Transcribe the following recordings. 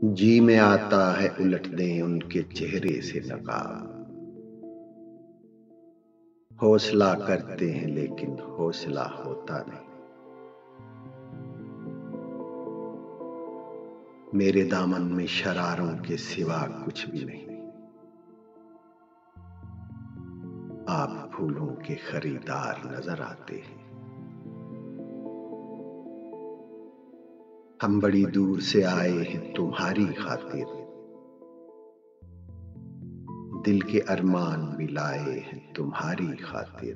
जी में आता है उलट दें उनके चेहरे से नकाब। हौसला करते हैं लेकिन हौसला होता नहीं। मेरे दामन में शरारों के सिवा कुछ भी नहीं। आप फूलों के खरीदार नजर आते हैं। हम बड़ी दूर से आए हैं तुम्हारी खातिर। दिल के अरमान भी लाए हैं तुम्हारी खातिर।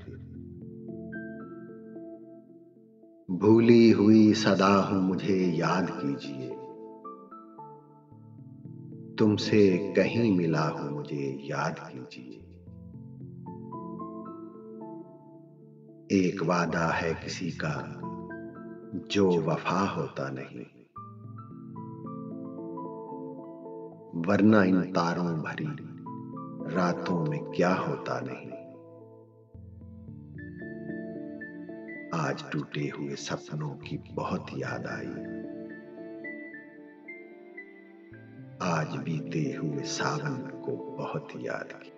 भूली हुई सदा हूं मुझे याद कीजिए। तुमसे कहीं मिला हूं मुझे याद कीजिए। एक वादा है किसी का जो वफा होता नहीं, वरना इन तारों भरी रातों में क्या होता नहीं। आज टूटे हुए सपनों की बहुत याद आई। आज बीते हुए सावन को बहुत याद की।